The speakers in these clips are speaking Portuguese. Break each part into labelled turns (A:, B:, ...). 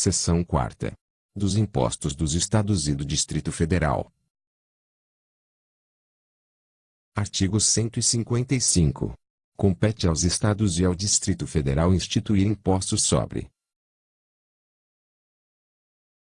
A: Seção 4ª. Dos impostos dos Estados e do Distrito Federal. Artigo 155. Compete aos Estados e ao Distrito Federal instituir impostos sobre: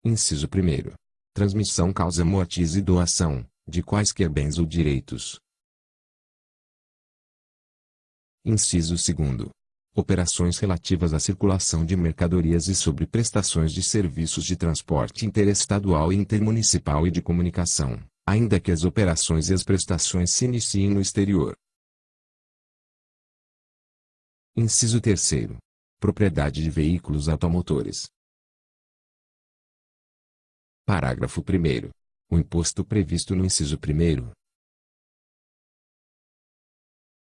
A: Inciso 1º. Transmissão, causa mortis e doação, de quaisquer bens ou direitos. Inciso 2º. Operações relativas à circulação de mercadorias e sobre prestações de serviços de transporte interestadual e intermunicipal e de comunicação, ainda que as operações e as prestações se iniciem no exterior. Inciso 3º. Propriedade de veículos automotores. Parágrafo 1º. O imposto previsto no inciso 1º.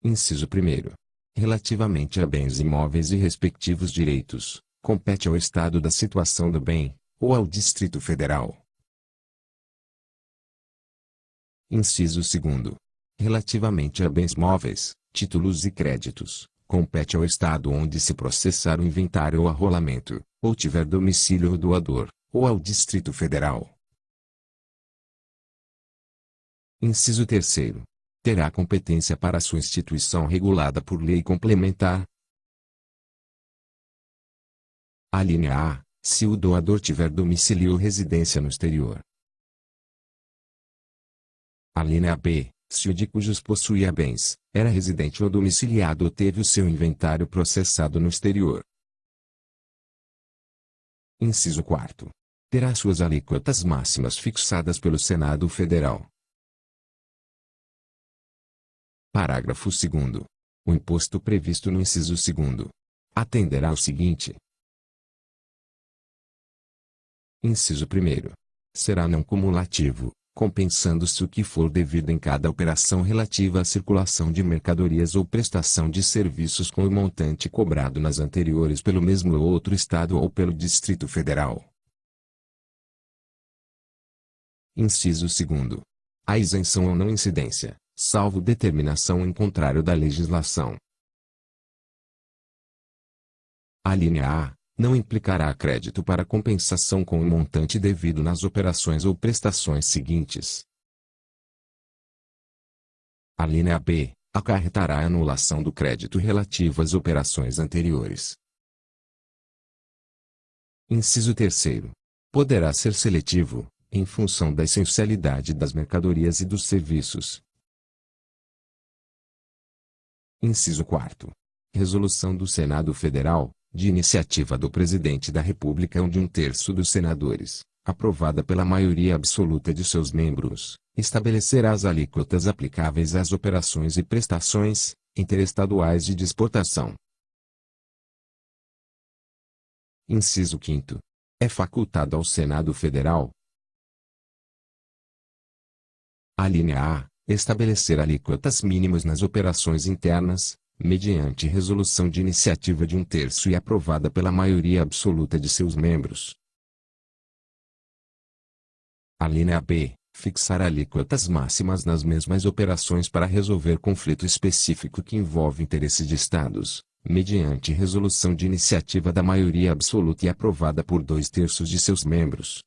A: Inciso 1º. Relativamente a bens imóveis e respectivos direitos, compete ao Estado da situação do bem, ou ao Distrito Federal. Inciso 2º. Relativamente a bens móveis, títulos e créditos, compete ao Estado onde se processar o inventário ou arrolamento, ou tiver domicílio o doador, ou ao Distrito Federal. Inciso 3º. Terá competência para sua instituição regulada por lei complementar. Alínea A. Se o doador tiver domicílio ou residência no exterior. Alínea B. Se o de cujos possuía bens, era residente ou domiciliado ou teve o seu inventário processado no exterior. Inciso 4º. Terá suas alíquotas máximas fixadas pelo Senado Federal. Parágrafo 2º. O imposto previsto no inciso 2º atenderá ao seguinte. Inciso 1º. Será não cumulativo, compensando-se o que for devido em cada operação relativa à circulação de mercadorias ou prestação de serviços com o montante cobrado nas anteriores pelo mesmo ou outro Estado ou pelo Distrito Federal. Inciso 2º. A isenção ou não incidência, salvo determinação em contrário da legislação. Alínea A. Não implicará crédito para compensação com o montante devido nas operações ou prestações seguintes. Alínea B. Acarretará a anulação do crédito relativo às operações anteriores. Inciso 3º. Poderá ser seletivo, em função da essencialidade das mercadorias e dos serviços. Inciso 4º. Resolução do Senado Federal, de iniciativa do Presidente da República ou de 1/3 dos senadores, aprovada pela maioria absoluta de seus membros, estabelecerá as alíquotas aplicáveis às operações e prestações interestaduais de exportação. Inciso 5º. É facultado ao Senado Federal: Alínea A. Estabelecer alíquotas mínimas nas operações internas, mediante resolução de iniciativa de 1/3 e aprovada pela maioria absoluta de seus membros. Alínea B. Fixar alíquotas máximas nas mesmas operações para resolver conflito específico que envolve interesse de Estados, mediante resolução de iniciativa da maioria absoluta e aprovada por 2/3 de seus membros.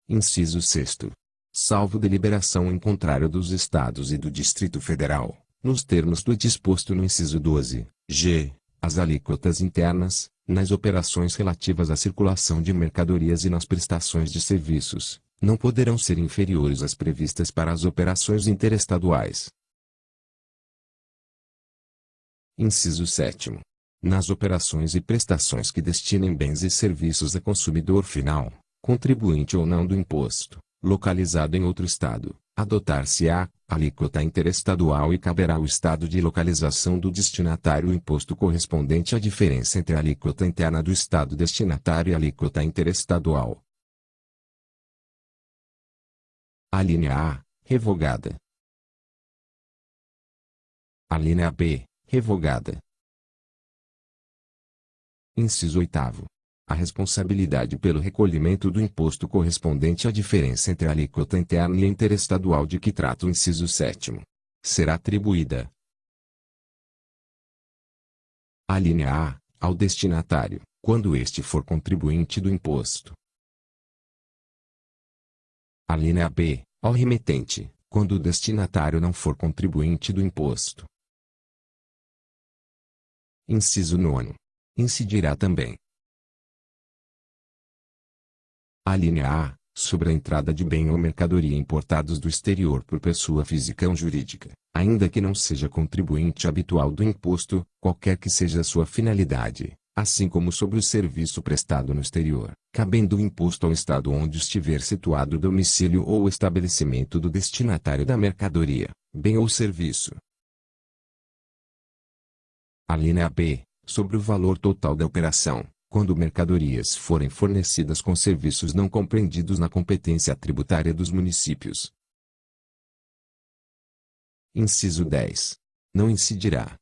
A: Inciso 6º. Salvo deliberação em contrário dos Estados e do Distrito Federal, nos termos do disposto no inciso 12(g), as alíquotas internas, nas operações relativas à circulação de mercadorias e nas prestações de serviços, não poderão ser inferiores às previstas para as operações interestaduais. Inciso 7º. Nas operações e prestações que destinem bens e serviços a consumidor final, contribuinte ou não do imposto, localizado em outro Estado, adotar-se-á alíquota interestadual e caberá ao Estado de localização do destinatário o imposto correspondente à diferença entre a alíquota interna do Estado destinatário e a alíquota interestadual. Alínea A. Revogada. Alínea B. Revogada. Inciso 8º. A responsabilidade pelo recolhimento do imposto correspondente à diferença entre a alíquota interna e a interestadual de que trata o inciso 7º será atribuída: Alínea A. Ao destinatário, quando este for contribuinte do imposto. A linha B, ao remetente, quando o destinatário não for contribuinte do imposto. Inciso 9. Incidirá também. A linha A, sobre a entrada de bem ou mercadoria importados do exterior por pessoa física ou jurídica, ainda que não seja contribuinte habitual do imposto, qualquer que seja a sua finalidade, assim como sobre o serviço prestado no exterior, cabendo o imposto ao estado onde estiver situado o domicílio ou o estabelecimento do destinatário da mercadoria, bem ou serviço. A linha B, sobre o valor total da operação, quando mercadorias forem fornecidas com serviços não compreendidos na competência tributária dos municípios. Inciso 10. Não incidirá.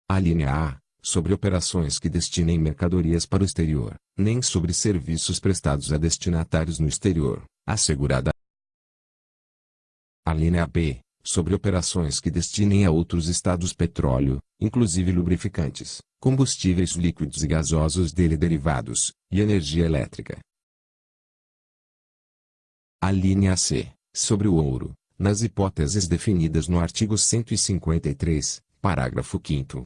A: A linha A, sobre operações que destinem mercadorias para o exterior, nem sobre serviços prestados a destinatários no exterior, assegurada. A linha B, sobre operações que destinem a outros estados petróleo, inclusive lubrificantes, combustíveis líquidos e gasosos dele derivados, e energia elétrica. A linha C, sobre o ouro, nas hipóteses definidas no artigo 153, parágrafo 5º.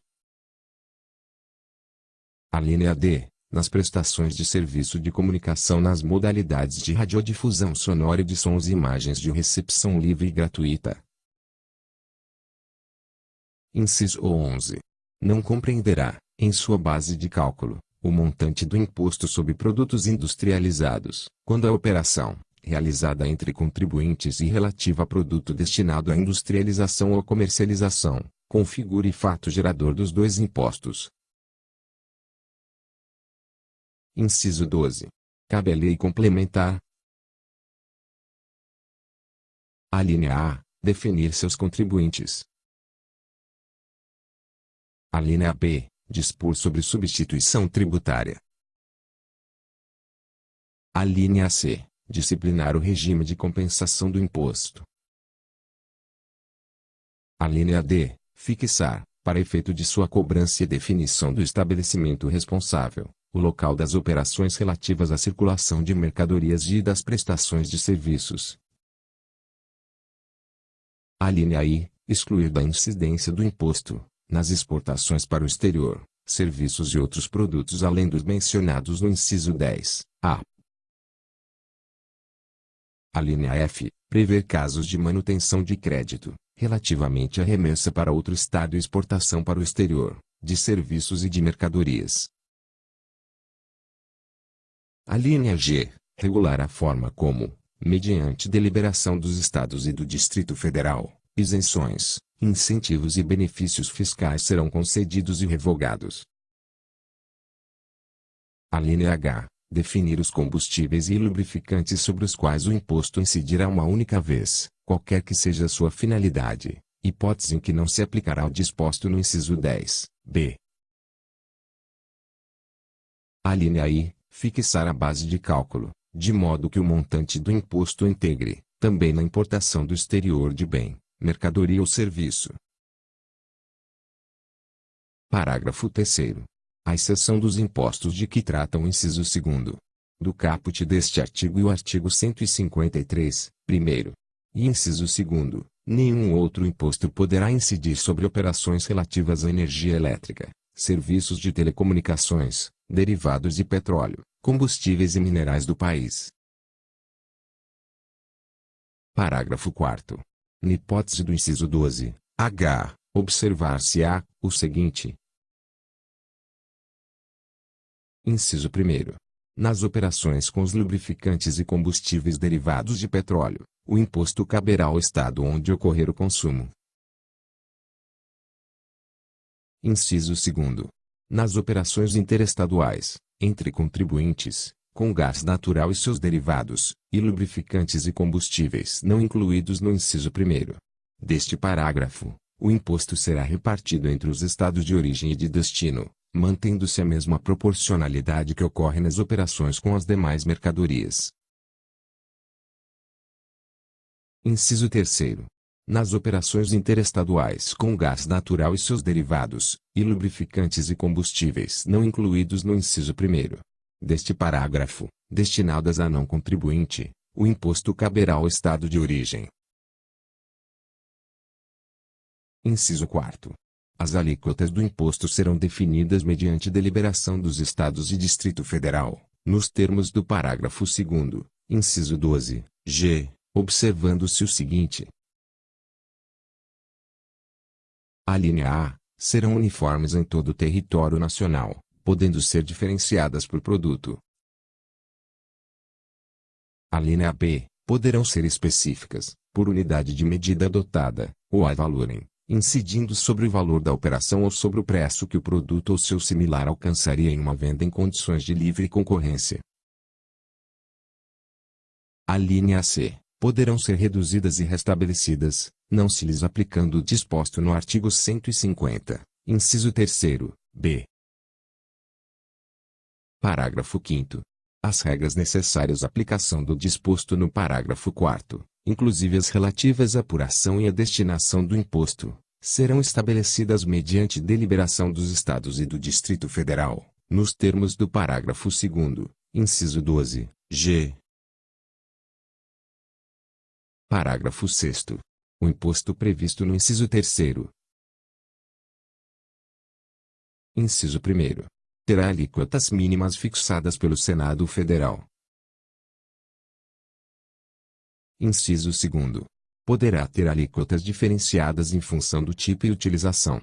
A: A linha D, nas prestações de serviço de comunicação nas modalidades de radiodifusão sonora e de sons e imagens de recepção livre e gratuita. Inciso 11. Não compreenderá, em sua base de cálculo, o montante do imposto sobre produtos industrializados, quando a operação, realizada entre contribuintes e relativa a produto destinado à industrialização ou comercialização, configure fato gerador dos dois impostos. Inciso 12. Cabe à lei complementar. A linha A, definir seus contribuintes. A linha B, dispor sobre substituição tributária. A linha C, disciplinar o regime de compensação do imposto. A linha D, fixar, para efeito de sua cobrança e definição do estabelecimento responsável, o local das operações relativas à circulação de mercadorias e das prestações de serviços. A linha I, excluir da incidência do imposto, nas exportações para o exterior, serviços e outros produtos além dos mencionados no inciso 10, A. A linha F, prever casos de manutenção de crédito, relativamente à remessa para outro estado e exportação para o exterior, de serviços e de mercadorias. A linha G, regular a forma como, mediante deliberação dos estados e do Distrito Federal, isenções, incentivos e benefícios fiscais serão concedidos e revogados. A linha H, definir os combustíveis e lubrificantes sobre os quais o imposto incidirá uma única vez, qualquer que seja a sua finalidade, hipótese em que não se aplicará o disposto no inciso 10, b. A linha I, fixar a base de cálculo, de modo que o montante do imposto integre, também na importação do exterior de bem, mercadoria ou serviço. Parágrafo 3º. À exceção dos impostos de que tratam o inciso 2º do caput deste artigo e o artigo 153, primeiro, e inciso 2º, nenhum outro imposto poderá incidir sobre operações relativas à energia elétrica, serviços de telecomunicações, derivados de petróleo, combustíveis e minerais do país. Parágrafo 4º. Na hipótese do inciso 12, h, observar-se-á o seguinte. Inciso 1º. Nas operações com os lubrificantes e combustíveis derivados de petróleo, o imposto caberá ao estado onde ocorrer o consumo. Inciso 2º. Nas operações interestaduais, entre contribuintes, com gás natural e seus derivados, e lubrificantes e combustíveis não incluídos no inciso 1º deste parágrafo, o imposto será repartido entre os estados de origem e de destino, mantendo-se a mesma proporcionalidade que ocorre nas operações com as demais mercadorias. Inciso 3º. Nas operações interestaduais com gás natural e seus derivados, e lubrificantes e combustíveis não incluídos no inciso 1º deste parágrafo, destinadas a não contribuinte, o imposto caberá ao estado de origem. Inciso 4º. As alíquotas do imposto serão definidas mediante deliberação dos Estados e Distrito Federal, nos termos do parágrafo 2º, inciso 12, g, observando-se o seguinte. A linha A, serão uniformes em todo o território nacional, podendo ser diferenciadas por produto. A linha B, poderão ser específicas, por unidade de medida adotada, ou a valorem, incidindo sobre o valor da operação ou sobre o preço que o produto ou seu similar alcançaria em uma venda em condições de livre concorrência. A linha C, poderão ser reduzidas e restabelecidas, não se lhes aplicando o disposto no artigo 150, inciso 3º, b. Parágrafo 5º. As regras necessárias à aplicação do disposto no parágrafo 4º, inclusive as relativas à apuração e à destinação do imposto, serão estabelecidas mediante deliberação dos Estados e do Distrito Federal, nos termos do parágrafo 2º, inciso 12, g. Parágrafo 6º. O imposto previsto no inciso 3º. Inciso 1º. Terá alíquotas mínimas fixadas pelo Senado Federal. Inciso 2º. Poderá ter alíquotas diferenciadas em função do tipo e utilização.